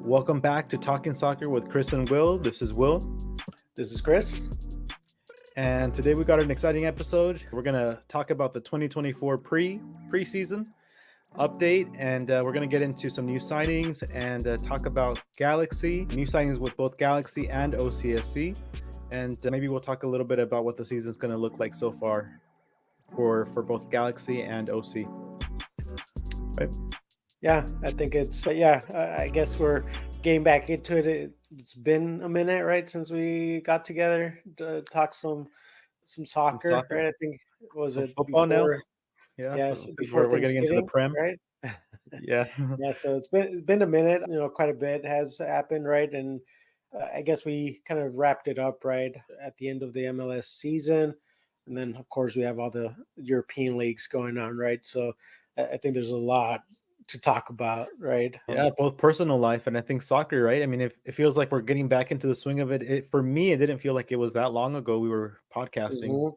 Welcome back to Talking Soccer with Chris and Will. This is Will, This is Chris. and today we got an exciting episode. We're gonna talk about the 2024 preseason update, and we're gonna get into some new signings and talk about Galaxy, new signings with both Galaxy and OCSC, and maybe we'll talk a little bit about what the season's gonna look like so far for both Galaxy and OC. Right? Yeah, I think I guess we're getting back into it. It's been a minute, right, since we got together to talk some Some soccer, soccer, right? I think was some it football now. before? Yeah, Yes, because before we're getting into the Thanksgiving, Prem. right? Yeah. Yeah, so it's been a minute. Quite a bit has happened, right? And I guess we kind of wrapped it up right at the end of the MLS season, and then of course we have all the European leagues going on, right? So I think there's a lot to talk about, right? Yeah, both personal life and I think soccer, right? I mean, it feels like we're getting back into the swing of it. For me, it didn't feel like it was that long ago we were podcasting. Mhm.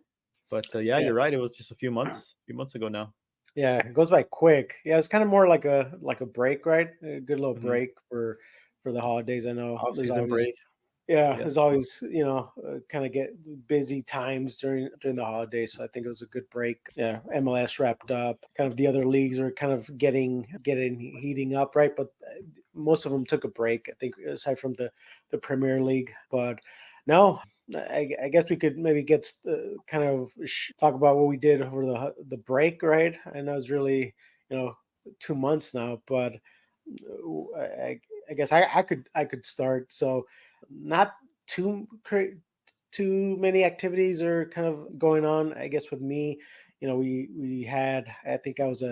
But yeah, Yeah, you're right. It was just a few months ago now. yeah, it goes by quick. Yeah, it's kind of more like a break, right? A good little Hmm. break for the holidays. I know Off season break. yeah, Yeah. there's always, kind of get busy times during the holidays. So I think it was a good break. Yeah, MLS wrapped up. Kind of the other leagues are kind of getting heating up, right? But most of them took a break. I think aside from the Premier League, but no. I guess we could maybe kind of talk about what we did over the break, right? I know it's really 2 months now, but I guess I could start. So not too too many activities are kind of going on. I guess with me, we had. I think I was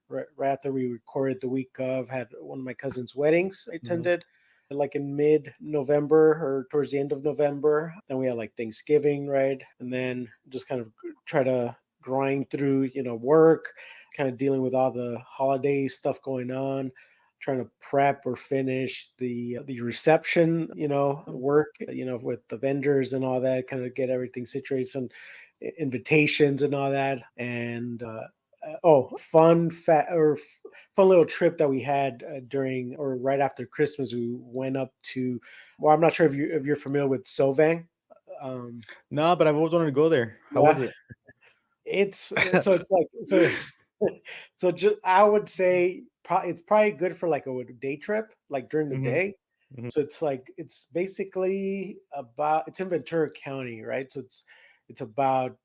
right after we recorded the week of had one of my cousin's weddings. I Hmm. attended like in mid-November or towards the end of November. Then we had like Thanksgiving, right? And then just kind of try to grind through, work, kind of dealing with all the holiday stuff going on, trying to prep or finish the reception, work, with the vendors and all that, kind of get everything situated, some invitations and all that, and fun little trip that we had during or right after Christmas. We went up to, well, I'm not sure if you're familiar with Sovang. Um, No, but I've always wanted to go there. How was yeah, it? it's like I would say it's probably good for like a day trip, like during the Hmm. day. Hmm. So it's basically it's in Ventura County, right? So it's about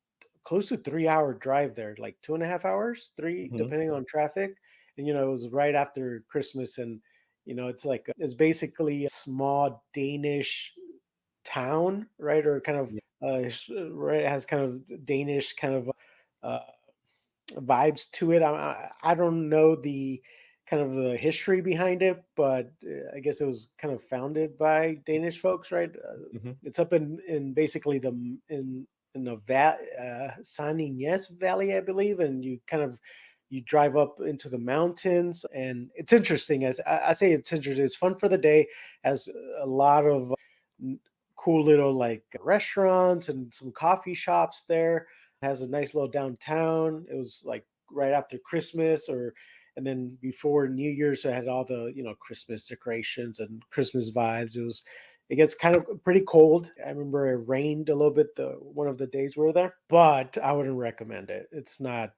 close to 3 hour drive there, like 2.5 hours, three, Hmm. depending on traffic. And it was right after Christmas, and it's basically a small Danish town, right? Or kind of Yeah. right, it has kind of Danish kind of uh, vibes to it. I don't know the kind of the history behind it, but I guess it was kind of founded by Danish folks, right? Hmm. It's up in basically in the San Ynez Valley, I believe, and you drive up into the mountains, and it's interesting. As I say, it's interesting. It's fun for the day. Has a lot of n- cool little like restaurants and some coffee shops there. Has a nice little downtown. It was like right after Christmas, and then before New Year's, so I had all the Christmas decorations and Christmas vibes. It gets kind of pretty cold. I remember it rained a little bit the one of the days we were there, but I wouldn't recommend it. It's not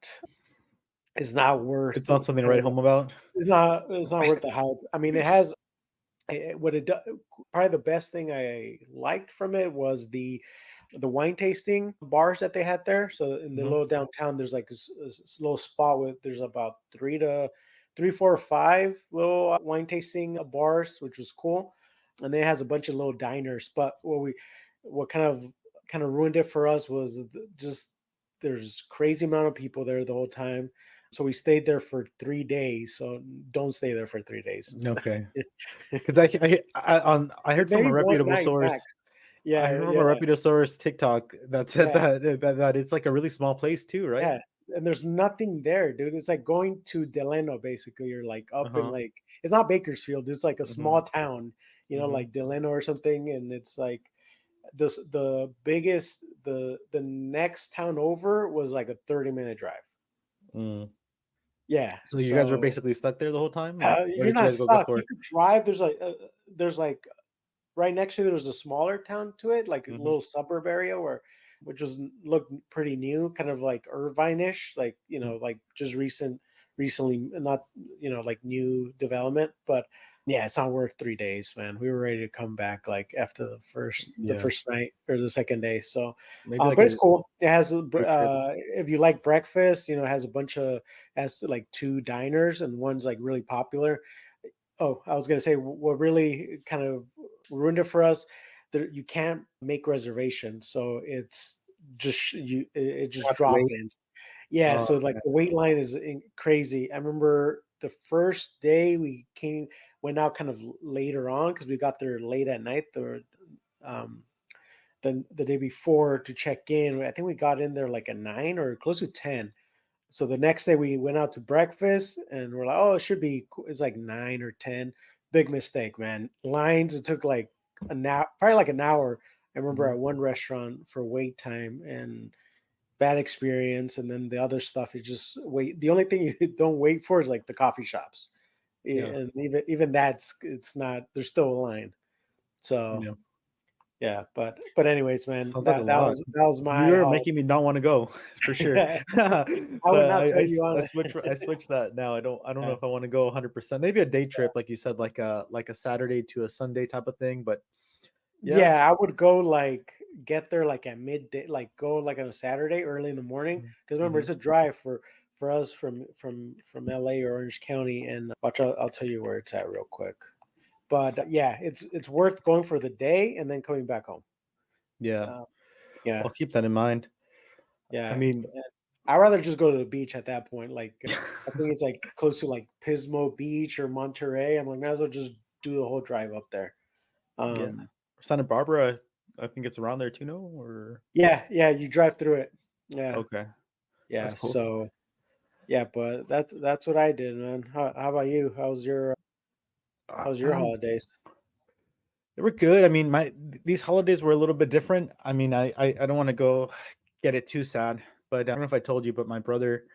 worth It's not something to kind write of home about. it's not worth the hype. I mean, it has what it does. Probably the best thing I liked from it was the wine tasting bars that they had there. So in the Hmm. little downtown, there's like this little spot with there's about three, four, or five little wine tasting bars, which was cool. And then it has a bunch of little diners. But what kind of ruined it for us was just there's crazy amount of people there the whole time. So we stayed there for 3 days. So don't stay there for 3 days. Okay. Because I heard from a Maybe one reputable night source. max. I Yeah, heard from yeah, a reputable source TikTok that said yeah. that it's like a really small place too, right? Yeah, and there's nothing there, dude. It's like going to Delano, basically. You're like Uh up in huh. like it's not Bakersfield. It's like a Hmm. small town, Hmm. like Delano or something. And it's like the biggest the next town over was like a 30-minute drive. Mm. Yeah. So you guys were So basically stuck there the whole time? Like, where you're did you not guys go stuck. You for? could drive. There's like right next to there's a smaller town to it, like a Mhm. little suburb area which looked pretty new, kind of like Irvine-ish, like Mm. like just recently, not like new development, but yeah, it's not worth 3 days, man. We were ready to come back like after the Yeah, first night or the second day. So, maybe like but it's a cool. It has road trip. if you like breakfast, it has a bunch of has like two diners and one's like really popular. Oh, I was gonna say what really kind of ruined it for us. There, you can't make reservations, so it's just it You just have to drop wait. in. Yeah, Oh, so like okay. the wait line is crazy. I remember the first day went out kind of later on because we got there late at night. Um, the day before to check in. I think we got in there like at 9 or close to 10. So the next day we went out to breakfast and we're like, oh, it should be it's like 9 or 10. Big mistake, man. Lines, it took like an hour, probably like an hour. I remember Mhm. at one restaurant for wait time and bad experience. And then the other stuff is just wait. The only thing you don't wait for is like the coffee shops. Yeah, And even that's it's not there's still a line. So yeah. yeah, but anyways, man, Sounds like a that lot. was my You're holiday. making me not want to go for sure. I So would not tell you I on switch that now. I don't know it. if I want to go 100%. Maybe a day trip, like you said, like a Saturday to a Sunday type of thing. But yeah. Yeah, I would go like get there like at midday, like go like on a Saturday early in the morning. Because remember, Mm-hmm. it's a drive for us from LA or Orange County, and watch, I'll tell you where it's at real quick. But yeah, it's worth going for the day and then coming back home. Yeah, Uh, yeah, I'll keep that in mind. I yeah. mean, I'd rather just go to the beach at that point. Like I think it's like close to like Pismo Beach or Monterey. I'm like, might as well just do the whole drive up there. yeah, Um, Santa Barbara, I think it's around there too, no? Or yeah, you drive through it. Yeah, okay, that's yeah. cool. So yeah, but that's what I did, man. How about you? How's your Um, holidays? they were good. I mean, my these holidays were a little bit different. I mean, I don't want to go get it too sad, but I don't know if I told you, but my brother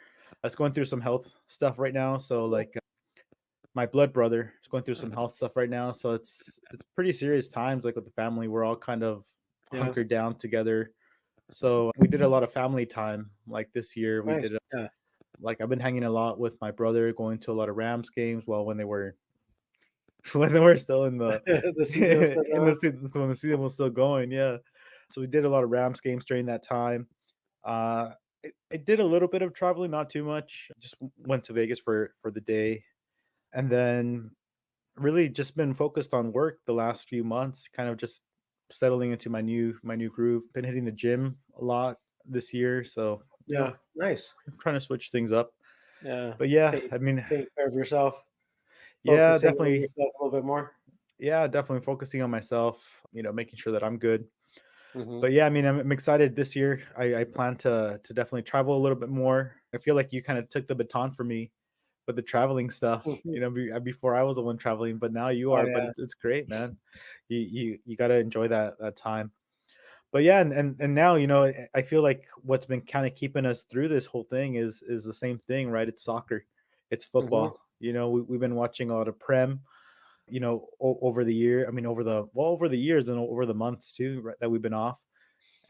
is going through some health stuff right now. So like my blood brother is going through some health stuff right now. So it's pretty serious times. Like with the family, we're all kind of Yeah, hunkered down together. So we did a lot of family time. Like this year, we nice. did Yeah, like I've been hanging a lot with my brother, going to a lot of Rams games. Well, when they were when they were still in the the season was still in going. the season, so when the season was still going, yeah. So we did a lot of Rams games during that time. I did a little bit of traveling, not too much. Just went to Vegas for the day, and then really just been focused on work the last few months. Kind of just settling into my new groove. Been hitting the gym a lot this year, so Yeah, nice. I'm trying to switch things up. Yeah, But yeah, take I mean, take care of yourself, yeah, focusing on definitely, yourself a little bit more. yeah, definitely focusing on myself. Making sure that I'm good. Hmm. But yeah, I mean, I'm excited this year. I plan to definitely travel a little bit more. I feel like you kind of took the baton from me with the traveling stuff. Before I was the one traveling, but now you Oh are. But yeah. it's great, man. You got to enjoy that time. But yeah, and now I feel like what's been kind of keeping us through this whole thing is the same thing, right? It's soccer, it's Hmm. football. We've been watching a lot of Prem. Over the year. I mean, over the years and over the months too, right, that we've been off,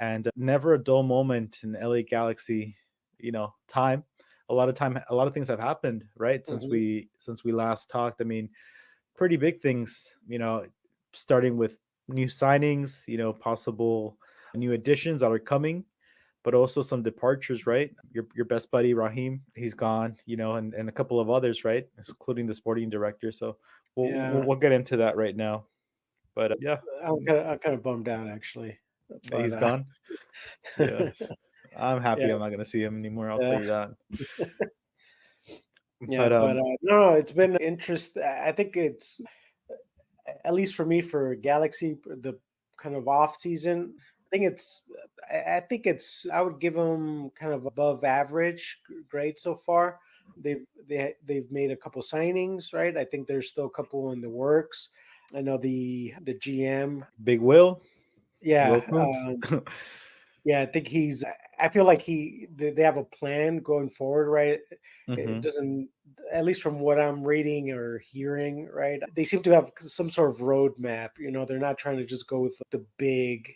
and never a dull moment in LA Galaxy. Time. A lot of things have happened, right? Since Hmm. we last talked. I mean, pretty big things. Starting with new signings. Possible new additions that are coming, but also some departures, right? Your best buddy Raheem, he's gone, and a couple of others, right, including the sporting director. So we'll, Yeah, we'll get into that right now. But yeah, I'm kind of bummed out actually, but he's gone. Yeah, I'm yeah, happy I'm not gonna see him anymore. I'll tell yeah. you that. Yeah, But but no, it's been interest. I think it's at least for me for Galaxy the kind of off season. I would give them kind of above average grade so far. They've made a couple signings, right? I think there's still a couple in the works. I know the GM. Big Will Yeah, Kuntz. Yeah, I think I feel like they have a plan going forward, right? It Hmm. doesn't, at least from what I'm reading or hearing, right? They seem to have some sort of roadmap. They're not trying to just go with the big,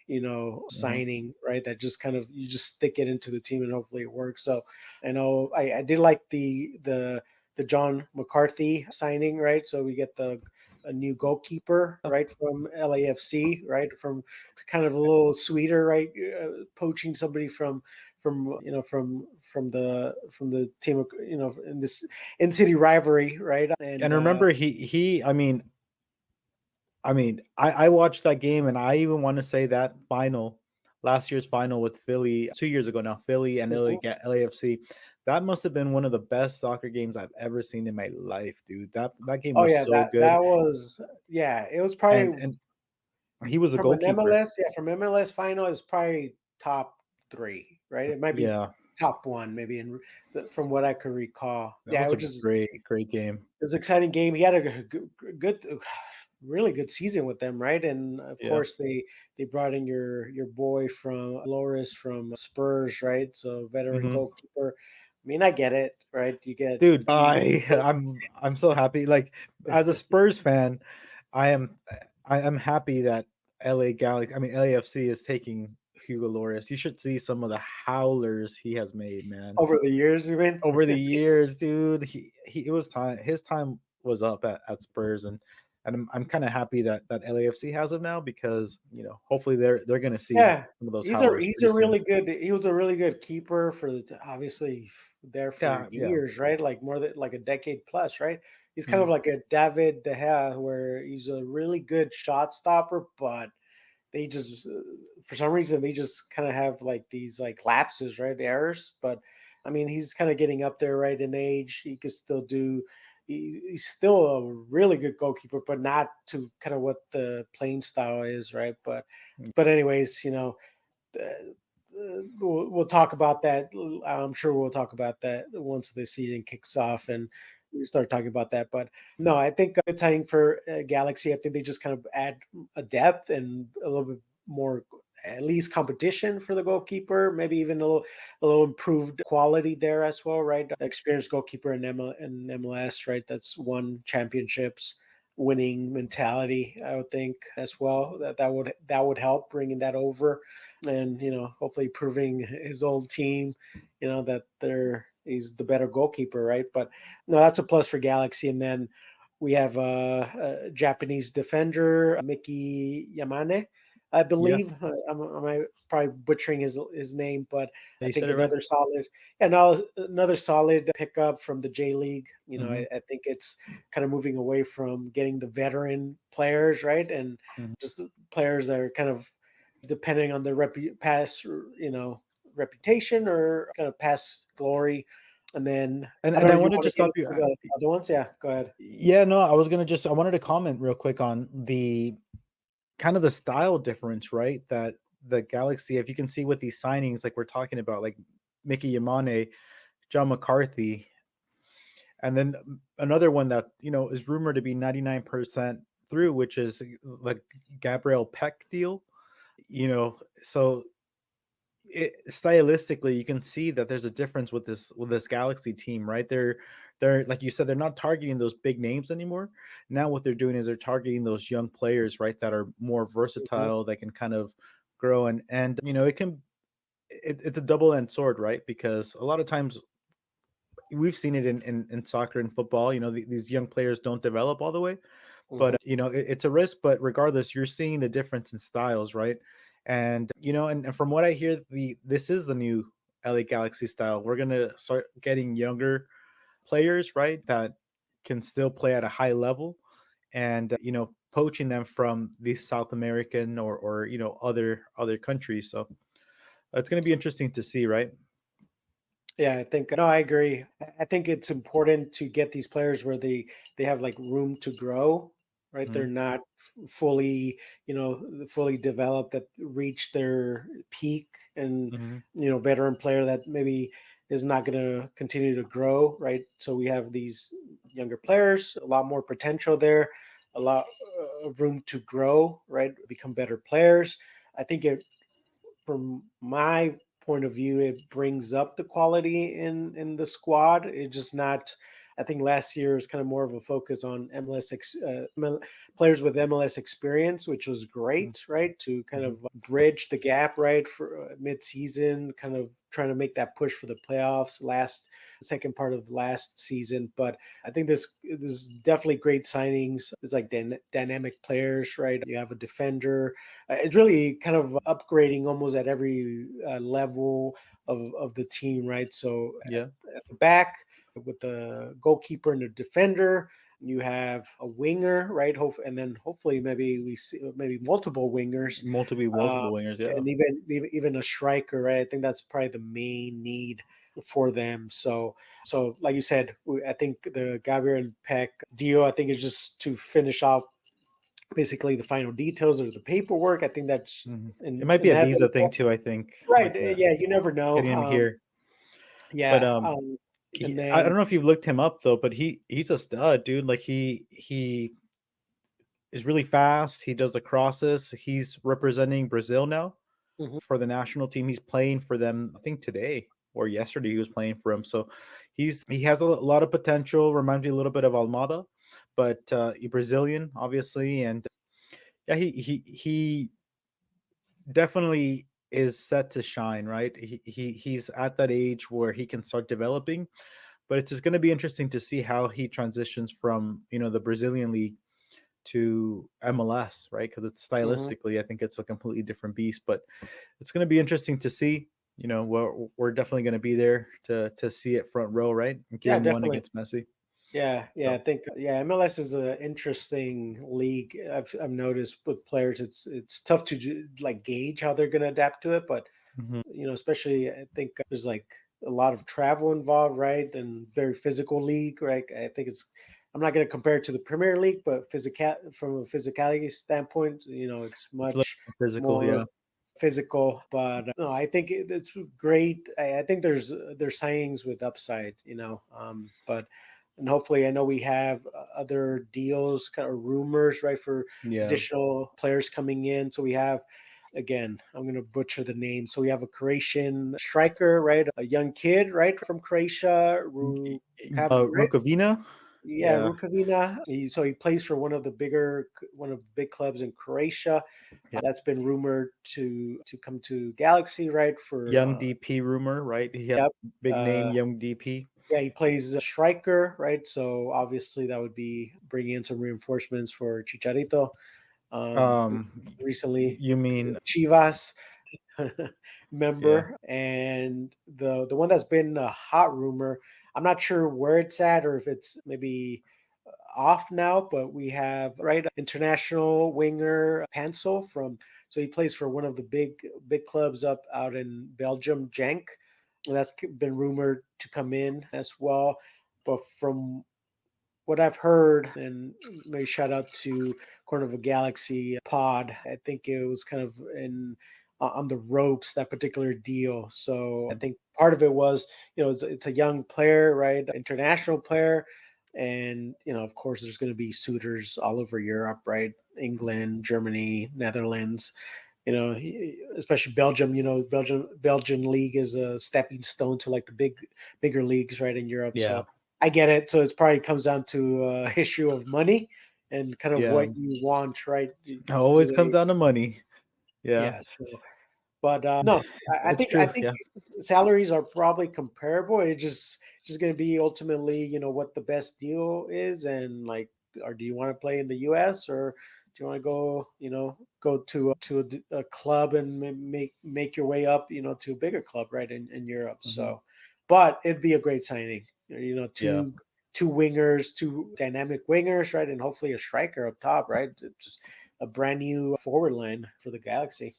Hmm. signing, right? That just kind of you just stick it into the team and hopefully it works. So I know I did like the John McCarthy signing, right? So we get the a new goalkeeper, right, from LAFC, right, from kind of a little sweeter, right, poaching somebody from the team, in this in city rivalry, right, and And remember, I watched that game, and I even want to say that final, last year's final with Philly 2 years ago now, Philly and Mhm. LAFC. That must have been one of the best soccer games I've ever seen in my life, dude. That game Oh was yeah, so that good, was, yeah, it was and probably he was a from an goalkeeper. MLS, yeah, from MLS final is probably top three, right? It might be Yeah, top one, maybe from what I can recall. that Yeah, was a which is great game. it was an exciting game. He had a good, really good season with them, right? And of Yeah. course, they brought in your boy from Loris from Spurs, right? So veteran Hmm. goalkeeper. I mean, I get it, right? You get Dude, you get I'm so happy. Like, as a Spurs fan, I am I am happy that LAFC is taking Hugo Lloris. You should see some of the howlers he has made, man. over the years, you mean? Over the years, dude, he it was time his time was up at Spurs, and I'm kind of happy that LAFC has him now, because hopefully they're gonna see Yeah, some of those he's a howlers he's pretty a soon. really good he was a really good keeper for obviously there for Yeah, yeah. years, right? Like more than like a decade plus, right? He's kind of Mhm. like a David De Gea, where he's a really good shot stopper, but they just for some reason they just kind of have like these like lapses, right? Errors. But I mean, he's kind of getting up there, right, in age. He could still do. He's still a really good goalkeeper, but not to kind of what the playing style is, right? But anyways, we'll talk about that. I'm sure we'll talk about that once the season kicks off and we start talking about that. But no, I think it's signing for Galaxy. I think they just kind of add a depth and a little bit more, at least competition for the goalkeeper. Maybe even a little improved quality there as well, right? Experienced goalkeeper in MLS, right? That's won championships, winning mentality. I would think as well that would help bringing that over, and hopefully proving his old team, that he's the better goalkeeper, right? But no, that's a plus for Galaxy. And then we have a Japanese defender, Miki Yamane, I Yeah, believe. I'm probably butchering his name, but yeah, I you think said it right. another solid pickup from the J League. Hmm. I think it's kind of moving away from getting the veteran players, right, and Hmm. just players that are kind of depending on their past, reputation or kind of past glory. And then And I don't and know. I You want to want to just get stop into you. the other ones? Yeah, go ahead. Yeah, no, I wanted to comment real quick on the kind of the style difference, right? That the Galaxy, if you can see with these signings, like we're talking about, like Mickey Yamane, John McCarthy, and then another one that is rumored to be 99% through, which is like Gabriel Peck deal. So stylistically, you can see that there's a difference with this Galaxy team, right? They're like you said, they're not targeting those big names anymore. Now what they're doing is they're targeting those young players, right, that are more Mhm. versatile, that can kind of grow, and it's a double-edged sword, right? Because a lot of times we've seen it in soccer and football. These young players don't develop all the way, but Mhm. it's a risk. But regardless, you're seeing the difference in styles, right? And and from what I hear, this is the new LA Galaxy style. We're gonna start getting younger players, right, that can still play at a high level, and poaching them from the South American or other countries. So it's going to be interesting to see, right? Yeah, I think no, I agree. I think it's important to get these players where they have like room to grow, right? They're Hmm. not fully, fully developed, that reach their peak, and Hmm. veteran player that maybe is not going to continue to grow, right? So we have these younger players, a lot more potential there, a lot of room to grow, right? Become better players. I think from my point of view, it brings up the quality in the squad. It's just not. I think last year is kind of more of a focus on players with MLS experience, which was great, right? To kind Mhm. of bridge the gap, right, for mid-season, kind of trying to make that push for the playoffs last second part of last season. But I think this is definitely great signings. It's like dynamic players, right? You have a defender. It's really kind of upgrading almost at every level of the team, right? So Yeah. at the back with the goalkeeper and the defender. You have a winger, right? And then hopefully maybe we see maybe multiple wingers, Multiple uh, wingers. Yeah. and even a striker, right? I think that's probably the main need for them. So like you said, I think the Gabriel and Peck deal, I think is just to finish off basically the final details of the paperwork. I think that's Mhm. It in might be a visa thing inevitable. too. I think Right. with Yeah, you never know. getting him here, but Yeah. And I then don't know if you've looked him up though, but he's a stud, dude. Like he is really fast. He does the crosses. He's representing Brazil now mhm. for the national team. He's playing for them. I think today or yesterday he was playing for him. So he has a lot of potential. Reminds me a little bit of Almada, but Brazilian obviously, and yeah, he definitely is set to shine. Right, he's at that age where he can start developing. But it's just going to be interesting to see how he transitions from the Brazilian league to MLS, right? Because it's Mhm. stylistically, I think it's a completely different beast. But it's going to be interesting to see. We're definitely going to be there to see it front row, right? In Yeah, Game one definitely. against Messi. Yeah, I So think MLS is an interesting league. I've noticed with players, it's tough to like gauge how they're going to adapt to it, but mhm. especially I think there's like a lot of travel involved, right? And very physical league, right? I think it's. I'm not going to compare it to the Premier League, but from a physicality standpoint, it's It's a little much more physical, yeah. more physical. But no, I think it's great. I think there's signings with upside, but and hopefully I know we have other deals, kind of rumors, right, for Yeah. additional players coming in. So we have, again, I'm going to butcher the name. So we have a Croatian striker, right, a young kid, right, from Croatia, Rukovina. yeah, Yeah. Rukavina. So he plays for one of the big clubs in Croatia. Yeah. That's been rumored to come to Galaxy, right? For Young DP rumor, right? He has yep, big name, uh, young DP. yeah, he plays a striker, right? So obviously that would be bringing in some reinforcements for Chicharito. Who Um, recently you mean Chivas yeah. member, and the one that's been a hot rumor. I'm not sure where it's at or if it's maybe off now, but we have right international winger Pansel from. So he plays for one of the big clubs up out in Belgium, Genk. And that's been rumored to come in as well. But from what I've heard, and maybe shout out to Corner of a Galaxy pod. I think it was kind of in on the ropes that particular deal. So I think part of it was, it's a young player, right, international player, and of course, there's going to be suitors all over Europe, right, England, Germany, Netherlands. Especially Belgium. Belgian league is a stepping stone to like the bigger leagues, right, in Europe. Yeah. So I get it. So it probably comes down to issue of money and kind of Yeah. what you want, right? It always Do comes they? down to money. Yeah. Yeah. So, but no, I It's think I true. think Yeah. salaries are probably comparable. It just going to be ultimately, what the best deal is, and like, or do you want to play in the U.S. or do you want to go, go to a club and make your way up, to a bigger club, right, in Europe. Mhm. So, but it'd be a great signing. Yeah. Two wingers, two dynamic wingers, right, and hopefully a striker up top, right. It's a brand new forward line for the Galaxy.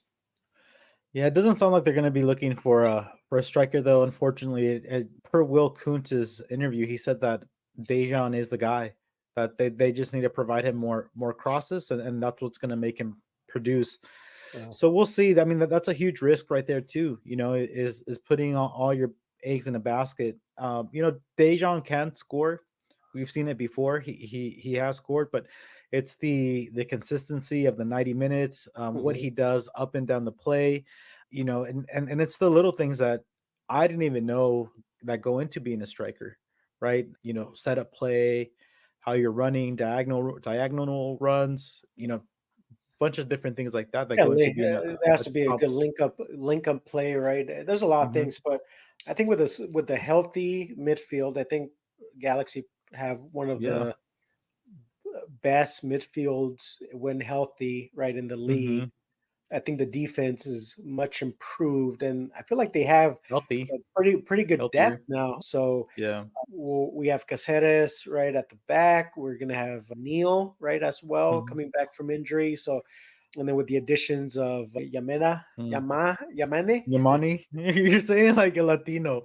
Yeah, it doesn't sound like they're going to be looking for a striker though. Unfortunately, per Will Kuntz's interview, he said that Dejan is the guy that they just need to provide him more crosses, and that's what's going to make him produce. Well, So we'll see. I mean, that's a huge risk right there too. Is putting all your eggs in a basket. Dejan can score. We've seen it before. He has scored, but it's the consistency of the 90 minutes, what mhm. he does up and down the play. and it's the little things that I didn't even know that go into being a striker, right? Setup play, how you're running, diagonal runs, bunch of different things like that that Yeah, go into being a, there has a to be a top. good link up play, right? There's a lot of Mhm, things, but I think with the healthy midfield, I think Galaxy have one of yeah. the best midfields when healthy, right, in the league. Mhm. I think the defense is much improved, and I feel like they have Healthy, a pretty good depth healthier. now. So Yeah. we have Caceres right at the back. We're gonna have Neil right as well Mhm. coming back from injury. So and then with the additions of Mm. Yamane. Yamani? You're saying like a Latino.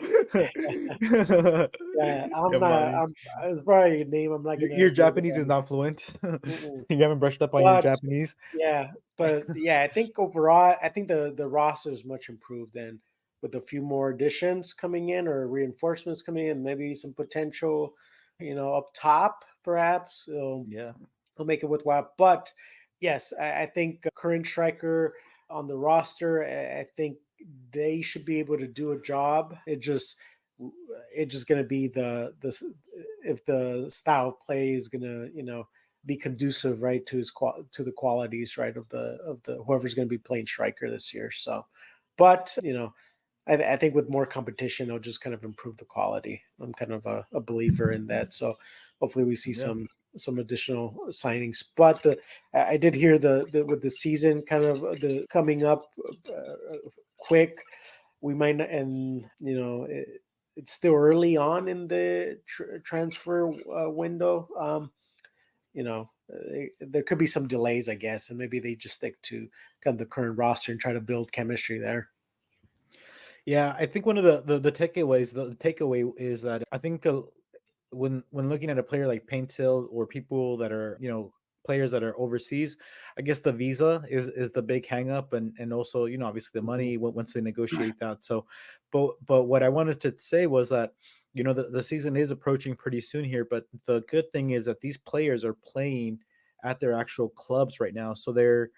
Yeah, I'm not. Yamani. It's probably a name I'm not Your gonna be able Japanese is to. not fluent? Mm-mm. You haven't brushed up on your But Japanese? yeah, but yeah, I think overall, I think the roster is much improved, and with a few more additions coming in or reinforcements coming in, maybe some potential, up top perhaps Yeah. it'll make it worthwhile. But yes, I think current striker on the roster, I think they should be able to do a job. It's just going to be if the style of play is going to be conducive right to to the qualities right of the whoever's going to be playing striker this year. So, but I think with more competition, it'll just kind of improve the quality. I'm kind of a believer in that. So hopefully we see Yeah. some additional signings. But I did hear the with the season kind of the coming up quick, we might not, and it's still early on in the transfer window. There could be some delays, I guess, and maybe they just stick to kind of the current roster and try to build chemistry there. Yeah, I think one of the takeaways, the takeaway is that I think when looking at a player like Paintil or people that are players that are overseas, I guess the visa is the big hang up, and also obviously the Mhm. money once they negotiate that. So, but what I wanted to say was that the season is approaching pretty soon here, but the good thing is that these players are playing at their actual clubs right now, so they're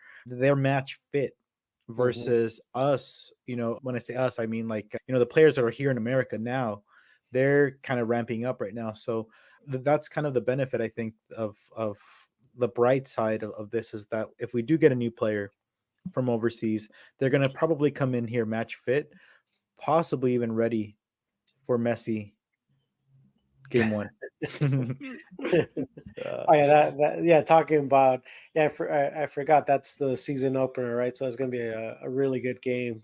match fit Mhm. versus us. When I say us, I mean like the players that are here in America now, they're kind of ramping up right now. So that's kind of the benefit, I think, of the bright side of this is that if we do get a new player from overseas, they're going to probably come in here match fit, possibly even ready for Messi game one. uh, Oh yeah, yeah. Talking about I forgot that's the season opener, right? So it's gonna be a really good game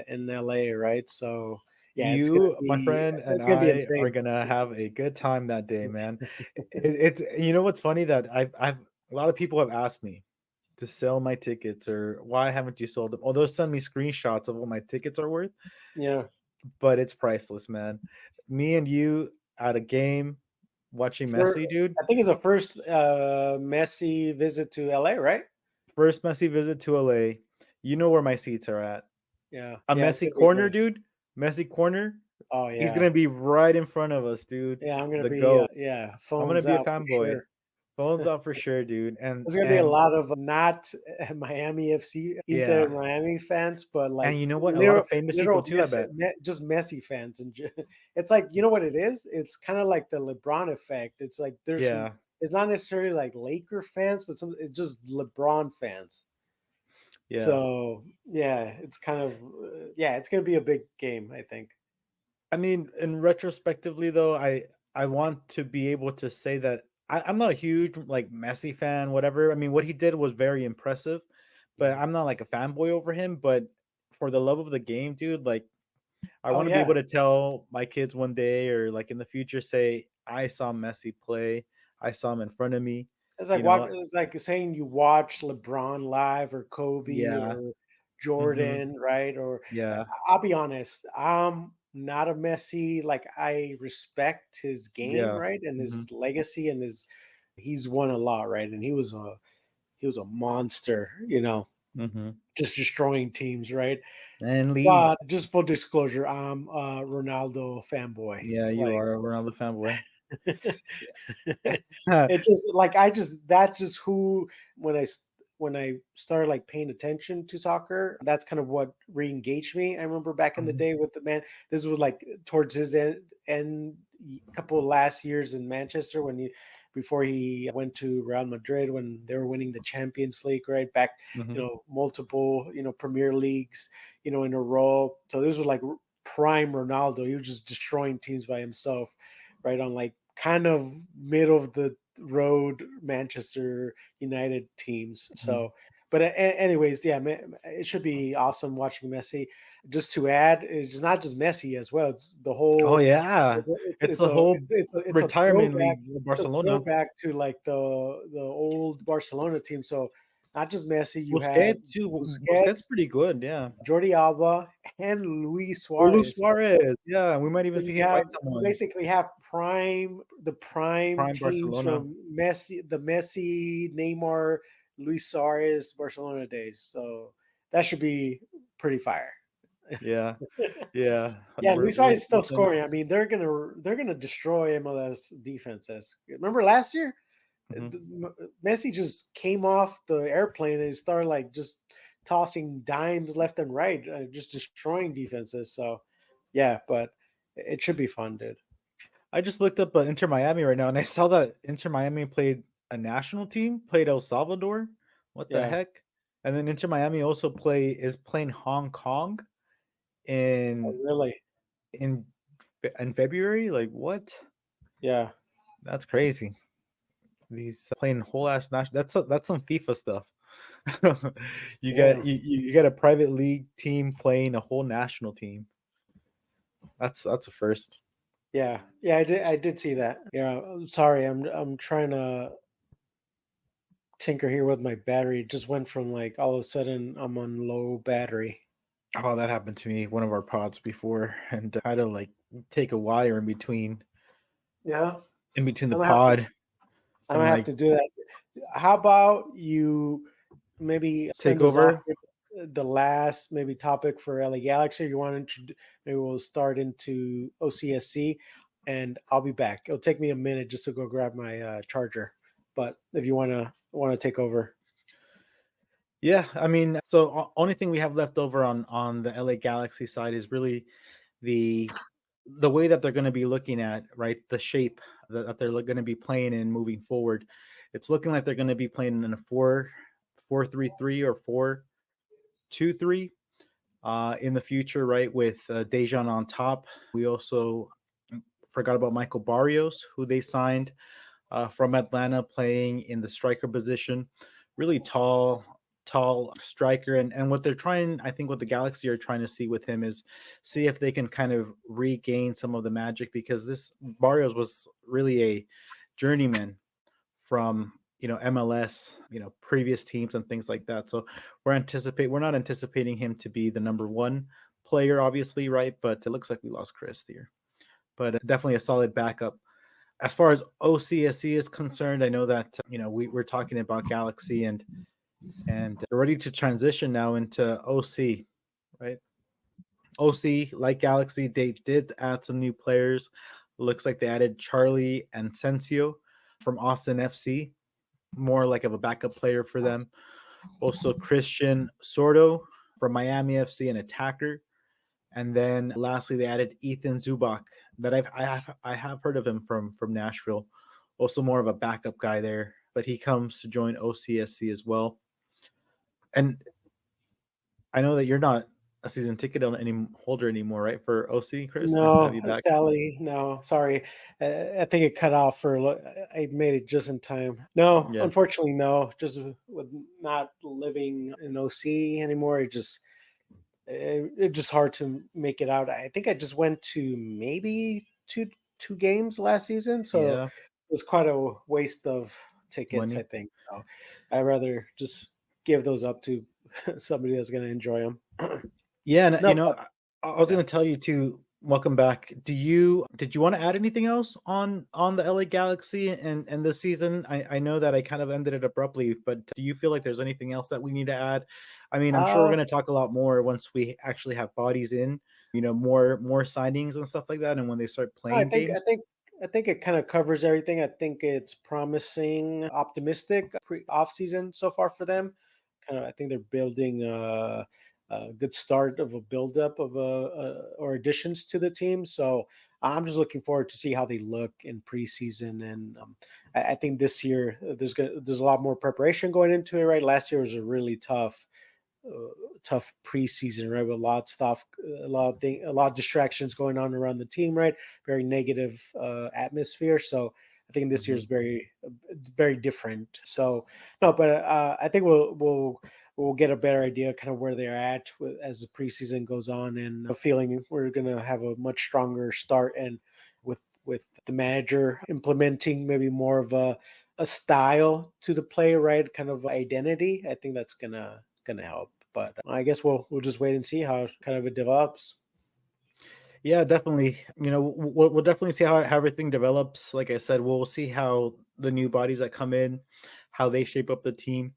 in LA, right? So yeah, you, my friend, and it's gonna be I are insane. gonna have a good time that day, man. It's what's funny that I've a lot of people have asked me to sell my tickets or why haven't you sold them? Although send me screenshots of what my tickets are worth, Yeah, but it's priceless, man. Me and you at a game watching for Messi, dude. I think it's a first Messi visit to LA, right? First Messi visit to LA. You know where my seats are at. Yeah, A yeah, it's Messi gonna be corner, great. dude. Messi corner. Oh He's yeah, gonna be right in front of us, dude. yeah. I'm gonna The be goat. I'm gonna phones be a out for fanboy. sure. Phones up for sure, dude. And There's gonna be a and lot of not Miami FC, Inter yeah. Miami fans, but And like you know what? A lot of famous people literal too, I bet. Just Messi fans, and it's like what it is. It's kind of like the LeBron effect. It's like there's some. Yeah. It's not necessarily like Laker fans, but it's just LeBron fans. Yeah. So yeah, it's kind of it's gonna be a big game, I think. I mean, in retrospectively though, I want to be able to say that I'm not a huge like Messi fan, whatever. I mean, what he did was very impressive, but Mhm. I'm not like a fanboy over him. But for the love of the game, dude, like I Oh want to be yeah, able to tell my kids one day or like in the future, say, I saw Messi play, I saw him in front of me, you know. it's like saying you watch LeBron live or Kobe Yeah. or Hmm. Jordan, right? Or Yeah. I'll be honest, I'm not a Messi. Like I respect his game, Yeah. right, and Hmm. his legacy, and his he's won a lot, right, and he was a monster, Hmm. just destroying teams, right. And leagues. But just full disclosure, I'm a Ronaldo fanboy. Yeah, you Like are a Ronaldo fanboy. it just like I just that's just who when when I started like paying attention to soccer. That's kind of what re-engaged me. I remember back in the Mhm. day with the man. This was like towards his end couple of last years in Manchester when he before he went to Real Madrid when they were winning the Champions League, right? Back, Mhm. multiple, Premier Leagues, in a row. So this was like prime Ronaldo. He was just destroying teams by himself, right? On like kind of middle of the road Manchester United teams. Mhm. So, but anyways, yeah, it should be awesome watching Messi. Just to add, it's not just Messi as well. It's the Oh whole. yeah, It's it's it's the a whole it's a retirement throwback. league with It's a Barcelona. throwback to like the old Barcelona team. So not just Messi, you have Busquets too. Busquets Busquets, pretty good. Yeah. Jordi Alba, and Luis Luis Suarez. Suarez. Yeah, we might So even see him by you someone. basically have the prime Prime teams Barcelona. from Messi, Neymar, Luis Suarez, Barcelona days. So that should be pretty fire. Yeah, yeah. Yeah, Luis Suarez is We're still scoring. I mean, they're gonna destroy MLS defenses. Remember last year, mhm. Messi just came off the airplane and started like just tossing dimes left and right, just destroying defenses. So, yeah, but it should be fun, dude. I just looked up Inter Miami right now, and I saw that Inter Miami played a national team, played El Salvador. What the Yeah. heck? And then Inter Miami also is playing Hong Kong Oh, in really? in in February. Like what? Yeah. That's crazy. These playing whole ass national. That's some FIFA stuff. Yeah. You get a private league team playing a whole national team. That's a first. Yeah. Yeah. I did see that. Yeah. I'm sorry. I'm trying to tinker here with my battery. It just went from like all of a sudden I'm on low battery. Oh, that happened to me one of our pods before, and I had to like take a wire Yeah. in between the I'm gonna have to. pod I'm and gonna have like to do that. How about you maybe take send us off over. with the last maybe topic for LA Galaxy? You want to maybe we'll start into OCSC, and I'll be back. It'll take me a minute just to go grab my charger. But if you wanna take over, Yeah, I mean, so only thing we have left over on the LA Galaxy side is really the the way that they're going to be looking at, right, the shape that they're going to be playing in moving forward. It's looking like they're going to be playing in a 4-4-3-3 or 4-2-3 in the future, right, with Dejan on top. We also forgot about Michael Barrios, who they signed from Atlanta, playing in the striker position. Really tall striker. And what they're trying, I think what the Galaxy are trying to see with him is see if they can kind of regain some of the magic, because this Barrios was really a journeyman from MLS, previous teams and things like that. So we're not anticipating him to be the number one player, obviously, right? But it looks like we lost Chris here. But definitely a solid backup. As far as OCSC is concerned, I know that we're talking about Galaxy and they're ready to transition now into OC, right? OC, like Galaxy, they did add some new players. Looks like they added Charlie and Sensio from Austin FC, more like of a backup player for them. Also Christian Sordo from Miami FC, an attacker. And then lastly, they added Ethan Zubak, that I have heard of him from Nashville. Also more of a backup guy there, but he comes to join OCSC as well. And I know that you're not a season ticket holder anymore, right? For OC, Chris. Nice to have no, you back. Sally, no, sorry. I think it cut off I made it just in time. No, Yeah. unfortunately, no. Just with not living in OC anymore, it's just hard to make it out. I think I just went to maybe two games last season, so it Yeah. was quite a waste of tickets. I Money. think so. I'd rather just give those up to somebody that's going to enjoy them. Yeah, and No, but I was yeah. gonna tell you to welcome back. Did you want to add anything else on the LA Galaxy and this season? I know that I kind of ended it abruptly, but do you feel like there's anything else that we need to add? I mean, I'm sure we're Uh, gonna talk a lot more once we actually have bodies in, more signings and stuff like that, and when they start I playing think I games. think I think it kind of covers everything. I think it's promising, optimistic pre off season so far for them. kind of I think they're building a good start of a buildup of or additions to the team. So I'm just looking forward to see how they look in preseason, and I think this year there's a lot more preparation going into it. Right, last year was a really tough preseason, right? With a lot of stuff, a lot of distractions going on around the team, right? Very negative atmosphere. So I think this year's Mhm. very different. So no, but I think we'll get a better idea kind of where they're at as the preseason goes on, and a feeling we're gonna have a much stronger start, and with the manager implementing maybe more of a style to the play, right? Kind of identity. I think that's gonna help. But I guess we'll just wait and see how kind of it develops. Yeah, definitely. We'll definitely see how everything develops. Like I said, we'll see how the new bodies that come in, how they shape up the team.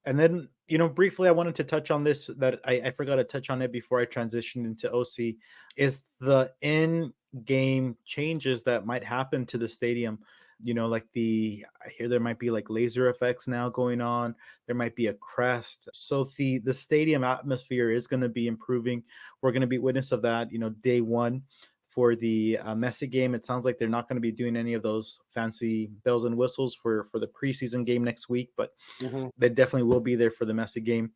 And then, briefly, I wanted to touch on this that I forgot to touch on it before I transitioned into OC is the in game changes that might happen to the stadium. Like I hear there might be like laser effects now going on. There might be a crest. So the stadium atmosphere is going to be improving. We're going to be witness of that, day one for the Messi game. It sounds like they're not going to be doing any of those fancy bells and whistles for the preseason game next week, but Mhm. they definitely will be there for the Messi game.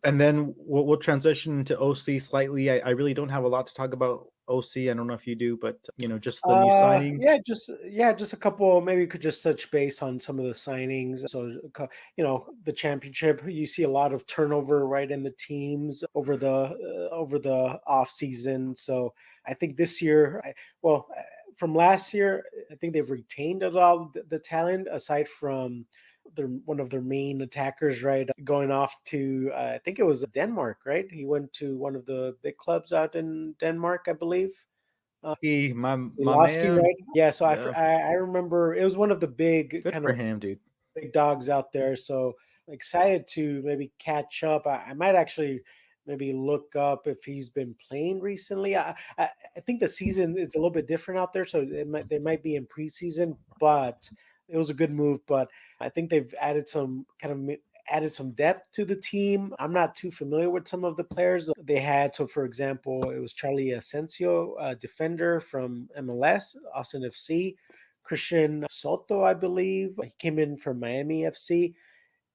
And then we'll transition to OC slightly. I really don't have a lot to talk about OC. I don't know if you do, but just the new signings. Yeah, just a couple. Maybe you could just touch base on some of the signings. So, the championship, you see a lot of turnover right in the teams over the off season. So, I think this year, from last year, I think they've retained a lot of the talent aside from one of their main attackers, right? Going off to I think it was Denmark, right? He went to one of the big clubs out in Denmark, I believe. My Miloski, man. right? Yeah, so Yeah, I remember it was one of the big good kind for of him, dude. big dogs out there. So excited to maybe catch up. I might actually maybe look up if he's been playing recently. I think the season is a little bit different out there, so they might be in preseason, but it was a good move. But I think they've added some depth to the team. I'm not too familiar with some of the players they had. So, for example, it was Charlie Asensio, a defender from MLS, Austin FC. Christian Soto, I believe. He came in from Miami FC,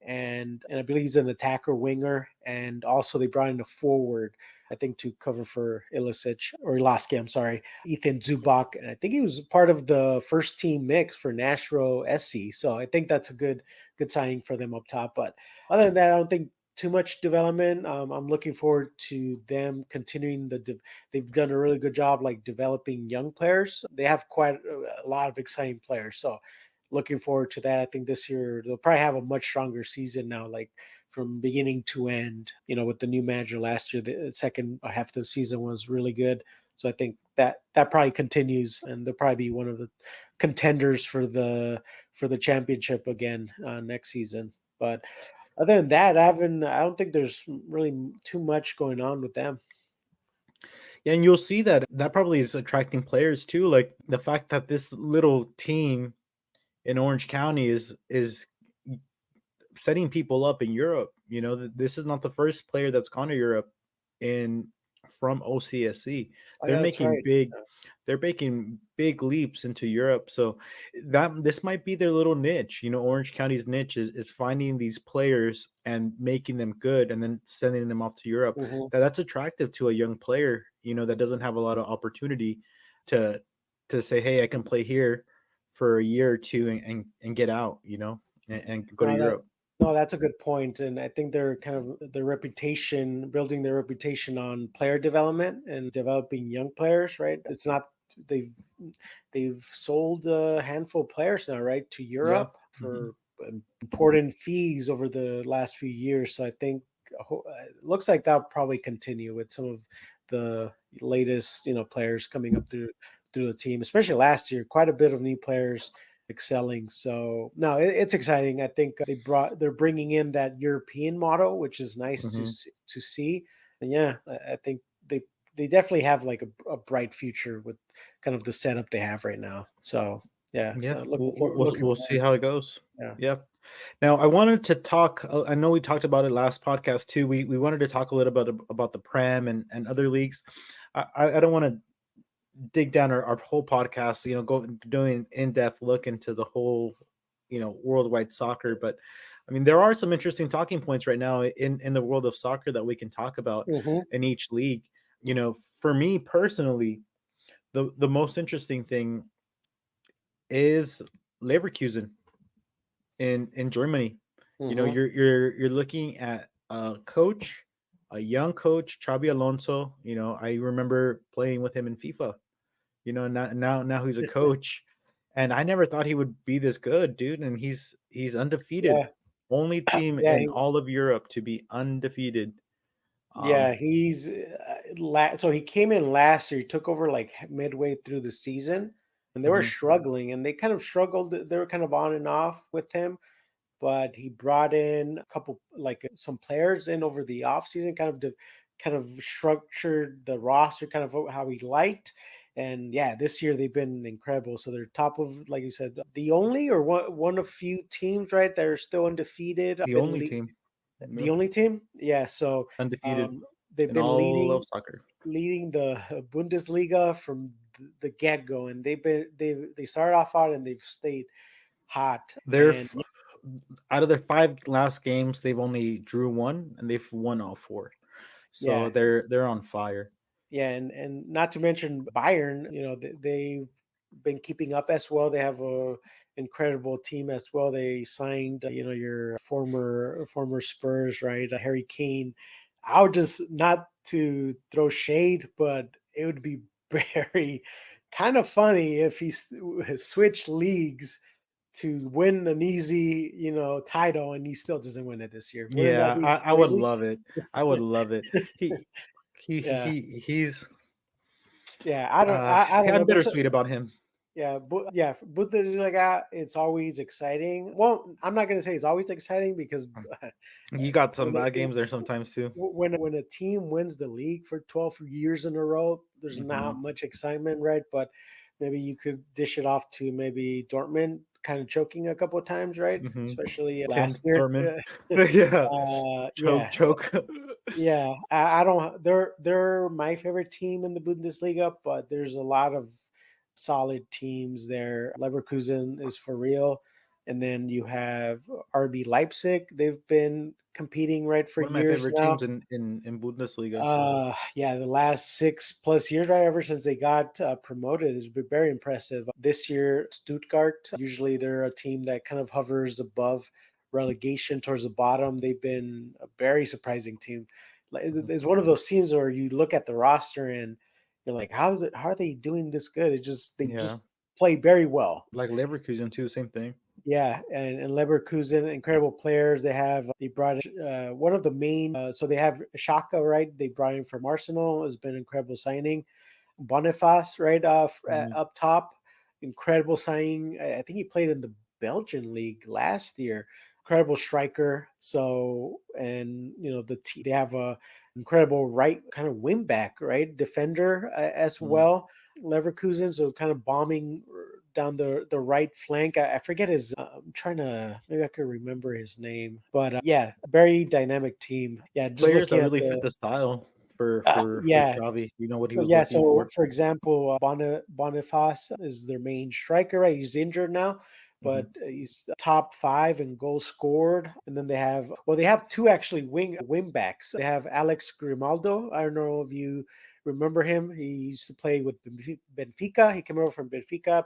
and I believe he's an attacker winger. And also they brought in a forward, I think, to cover for Ilaski, I'm sorry, Ethan Zubak. And I think he was part of the first team mix for Nashville SC. So I think that's a good signing for them up top. But other than that, I don't think too much development. I'm looking forward to them continuing they've done a really good job like developing young players. They have quite a lot of exciting players. So looking forward to that. I think this year they'll probably have a much stronger season now, like from beginning to end. With the new manager last year, the second half of the season was really good. So I think that probably continues, and they'll probably be one of the contenders for the championship again next season. But other than that, I don't think there's really too much going on with them. Yeah, and you'll see that probably is attracting players too. Like the fact that this little team in Orange County is setting people up in Europe. This is not the first player that's gone to Europe in from OCSC. Oh They're yeah, that's making right. big they're making big leaps into Europe. So that this might be their little niche. Orange County's niche is finding these players and making them good and then sending them off to Europe. Mhm. That's attractive to a young player, that doesn't have a lot of opportunity to say, hey, I can play here for a year or two and get out, and go to No, Europe. that's a good point, and I think they're kind of building their reputation on player development and developing young players, right? It's not they've they've sold a handful of players now, right, to Yeah. Europe Mhm. for important fees over the last few years. So I think it looks like that'll probably continue with some of the latest, players coming up through the team, especially last year. Quite a bit of new players excelling. So no, it's exciting. I think they're bringing in that European model, which is nice Mhm. to see. And yeah, I think they definitely have like a bright future with kind of the setup they have right now. So yeah, Yeah, looking we'll for we'll we'll looking we'll see forward. how it goes. Yeah. Yep. Now, I wanted to talk. I know we talked about it last podcast too. We wanted to talk a little bit about the Prem and other leagues. I don't want to dig down our whole podcast. Go doing in depth look into the whole worldwide soccer. But I mean, there are some interesting talking points right now in the world of soccer that we can talk about Hmm. in each league. For me personally, the most interesting thing is Leverkusen in Germany. Hmm. You're looking at a coach, a young coach, Xabi Alonso. I remember playing with him in FIFA. Now he's a coach, and I never thought he would be this good, dude. And he's undefeated, Yeah, only team yeah, in all of Europe to be undefeated. yeah. Um, He's so he came in last year. He took over like midway through the season, and they were mhm. struggling, and they kind of struggled. They were kind of on and off with him, but he brought in a couple like some players in over the offseason, kind of structured the roster kind of how he liked. And yeah, this year they've been incredible. So they're top of, like you said, the only or one of few teams, right, that are still undefeated. The only team, The yeah, only team, yeah. So undefeated um, they've in been all leading of soccer. the Bundesliga from the get go, and they started off hot and they've stayed hot. They're And f- Out of their five last games, they've only drew one, and they've won all four. So yeah, they're on fire. yeah, and not to mention Bayern, they've been keeping up as well. They have a incredible team as well. They signed, your former Spurs, right? Harry Kane. I would just, not to throw shade, but it would be very kind of funny if switched leagues to win an easy, title, and he still doesn't win it this year. Wouldn't that Yeah, be I would crazy? love it. I would love it. He Yeah, he's yeah. I don't know. I'm There's bittersweet about him. Yeah, but yeah, Bundesliga, it's always exciting. Well, I'm not gonna say it's always exciting because You got some when bad games there sometimes too. when a team wins the league for 12 years in a row, there's not Mhm. much excitement, right? But maybe you could dish it off to maybe Dortmund kind of choking a couple of times, right? Mhm. Especially Tim last year. Dortmund. Yeah. Yeah, Choke. yeah, I don't. They're my favorite team in the Bundesliga, but there's a lot of solid teams there. Leverkusen is for real, and then you have RB Leipzig. They've been competing right for One of my years favorite now. teams in Bundesliga. Yeah, the last 6+ years, right, ever since they got promoted, has been very impressive. This year, Stuttgart, usually they're a team that kind of hovers above relegation towards the bottom. They've been a very surprising team. Like, Mhm. it's one of those teams where you look at the roster and you're like, how are they doing this good? They just Yeah. play very well. Like Leverkusen too, same thing. Yeah, and Leverkusen, incredible players. They brought in one of the main. So they have Shaka, right? They brought in from Arsenal. Has been an incredible signing. Boniface, right, Mhm. up top, incredible signing. I think he played in the Belgian league last year. Incredible striker. So, and they have a incredible right kind of wing back, right, defender as Mhm. well. Leverkusen, so kind of bombing down the right flank. I forget his. I'm trying to, maybe I could remember his name, but yeah, very dynamic team. Yeah, just Players looking that at really fit the the style for yeah. Xavi. You know what he So was yeah, looking so for. for example, Boniface is their main striker, right? He's injured now, Mhm. but he's top five in goals scored. And then they have two actually wing backs. They have Alex Grimaldo. I don't know if you remember him. He used to play with Benfica. He came over from Benfica,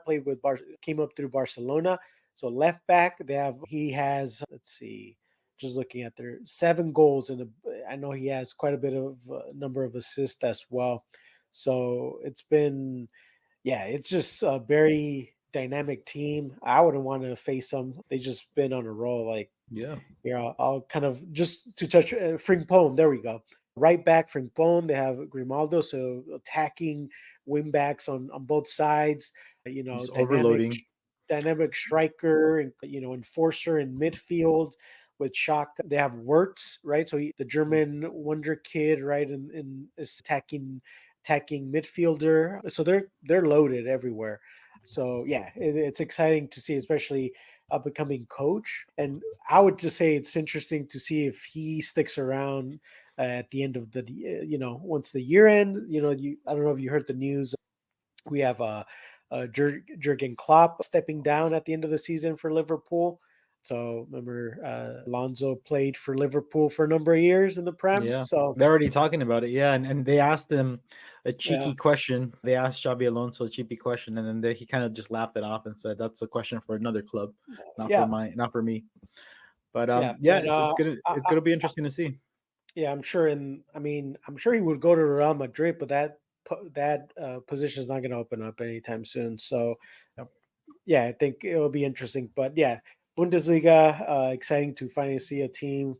came up through Barcelona. So left back, he has, let's see, just looking at their 7 goals, and I know he has quite a bit of number of assists as well. So it's just a very dynamic team. I wouldn't want to face them. They just been on a roll. Like, Yeah. I'll kind of, just to touch Frimpong. There we go. Right back Frimpong. They have Grimaldo, so attacking wing backs on both sides. Just Dynamic overloading. striker, and enforcer in midfield with Shock. They have Wirtz, right? So the German wonder kid, right, and is attacking midfielder. So they're loaded everywhere. So yeah, it's exciting to see, especially becoming coach. And I would just say it's interesting to see if he sticks around at the end of the, once the year end. I don't know if you heard the news. We have Jurgen Klopp stepping down at the end of the season for Liverpool. So remember, Alonso played for Liverpool for a number of years in the Prem. Yeah, So they're already talking about it. Yeah, and they asked him a yeah, cheeky question. They asked Xabi Alonso a cheeky question, and then he kind of just laughed it off and said, "That's a question for another club, yeah, not for me." But yeah. yeah, But it's gonna be interesting to see. yeah, I'm sure. And I mean, I'm sure he would go to Real Madrid, but that position is not going to open up anytime soon. So Yep. yeah, I think it'll be interesting. But yeah, Bundesliga, exciting to finally see a team,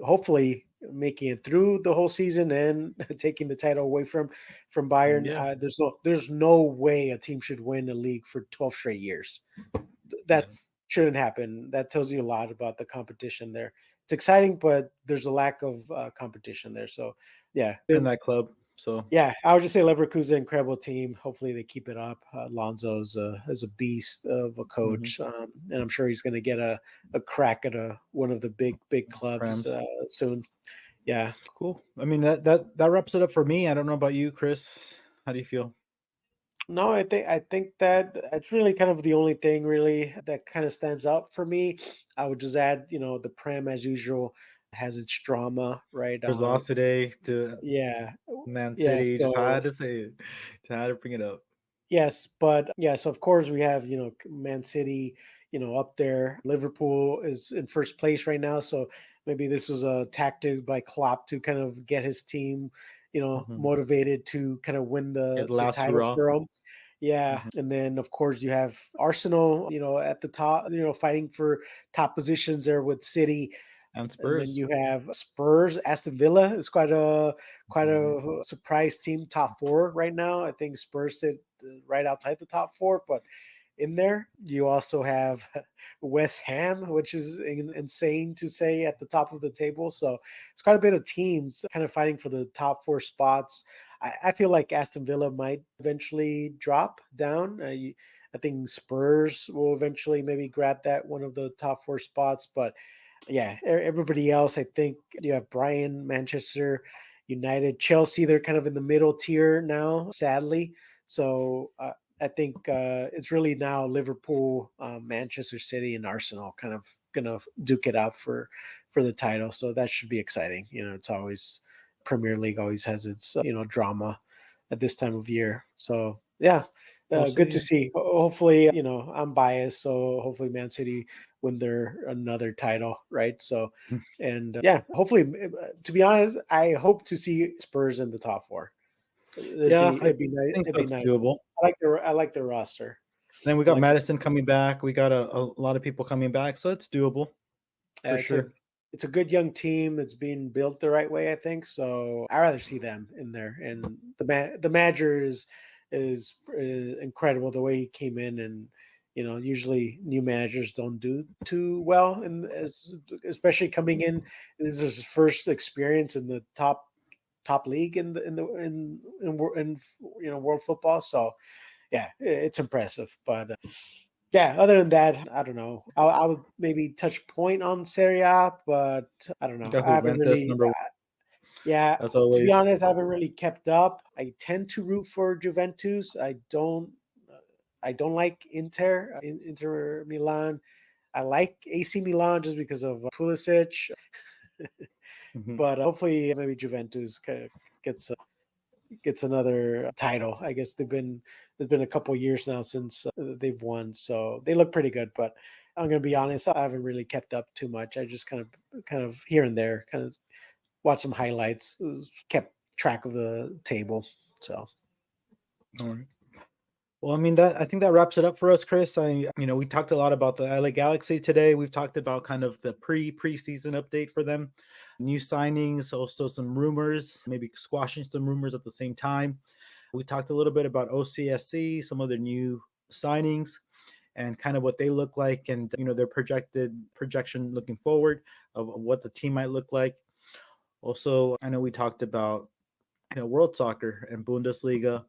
hopefully making it through the whole season and taking the title away from Bayern. Yeah, There's no way a team should win a league for 12 straight years. yeah, That shouldn't happen. That tells you a lot about the competition there. It's exciting, but there's a lack of competition there. So yeah, in that club. So yeah, I would just say Leverkusen, incredible team. Hopefully, they keep it up. Lonzo's is a beast of a mhm, coach, and I'm sure he's going to get a crack at one of the big clubs Prams. soon. Yeah. Cool. I mean that wraps it up for me. I don't know about you, Chris. How do you feel? No, I think that it's really kind of the only thing really that kind of stands out for me. I would just add, the Prem as usual has its drama, right? Chris lost today to Yeah, Man yeah. City. Just So had to say it. Just had to bring it up. yes, but yes, of course we have, Man City, up there. Liverpool is in first place right now, so maybe this was a tactic by Klopp to kind of get his team, Mhm. motivated to kind of win His the last title hurrah. for him. Yeah, Mhm. and then of course you have Arsenal, at the top, fighting for top positions there with City, And and then Spurs. you have Spurs. Aston Villa is quite Mhm. a surprise team, top four right now. I think Spurs sit right outside the top four, but in there you also have West Ham, which is insane to say at the top of the table. So it's quite a bit of teams kind of fighting for the top four spots. I feel like Aston Villa might eventually drop down. I think Spurs will eventually maybe grab that one of the top four spots, but yeah, everybody else, I think you have Brian, Manchester United, Chelsea. They're kind of in the middle tier now, sadly. So I think it's really now Liverpool, Manchester City, and Arsenal kind of gonna duke it out for the title. So that should be exciting. It's always Premier League always has its drama at this time of year. So yeah, We'll good see. to Yeah. see. Hopefully, I'm biased, so hopefully Man City win their another title, right? So, Mm. and yeah, hopefully, to be honest, I hope to see Spurs in the top four. It'd Yeah, be I it'd be nice. think It'd so. be It's nice. doable. I like the roster. Then we I got like Madison coming back. We got a lot of people coming back, so it's doable for it's a sure. it's a good young team. It's being built the right way, I think. So I rather see them in there. And the manager is incredible the way he came in, and usually new managers don't do too well, and especially coming in. This is his first experience in the top league in world football. So yeah, it's impressive. But yeah, other than that, I don't know. I would maybe touch point on Serie A, but I don't know. Got I haven't Juventus really. number one, Yeah, as to be always. honest, I haven't really kept up. I tend to root for Juventus. I don't like Inter Milan. I like AC Milan just because of Pulisic, Mhm. but hopefully maybe Juventus gets gets another title. I guess there's been a couple years now since they've won, so they look pretty good. But I'm gonna be honest, I haven't really kept up too much. I just kind of here and there, kind of watch some highlights, kept track of the table. So All right. Well, I mean that I think that wraps it up for us, Chris. We talked a lot about the LA Galaxy today. We've talked about kind of the preseason update for them, new signings, also some rumors, maybe squashing some rumors at the same time. We talked a little bit about OCSC, some of their new signings, and kind of what they look like, and their projection looking forward of what the team might look like. Also, I know we talked about World Soccer and Bundesliga,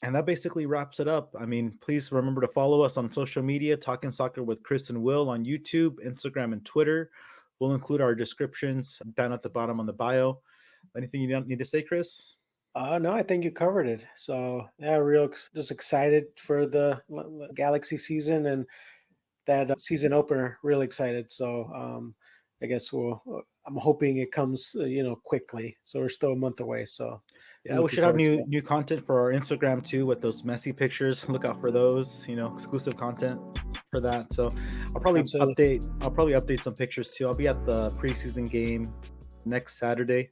And that basically wraps it up. I mean, please remember to follow us on social media, Talking Soccer with Chris and Will on YouTube, Instagram, and Twitter. We'll include our descriptions down at the bottom on the bio. Anything you don't need to say, Chris? No, I think you covered it. So yeah, just excited for the Galaxy season and that season opener. Really excited. So I guess I'm hoping it comes, quickly. So we're still a month away. So I'm Yeah, we looking should have forward to new that. new content for our Instagram too with those messy pictures. Look out for those, exclusive content for that. So Absolutely. I'll probably update some pictures too. I'll be at the preseason game next Saturday.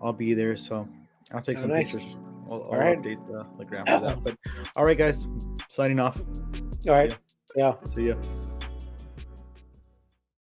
I'll be there, so I'll take Oh, some nice. pictures. I'll, All I'll right. update the gram for All that. But all right, guys, signing off. right. Yeah, Yeah. see ya.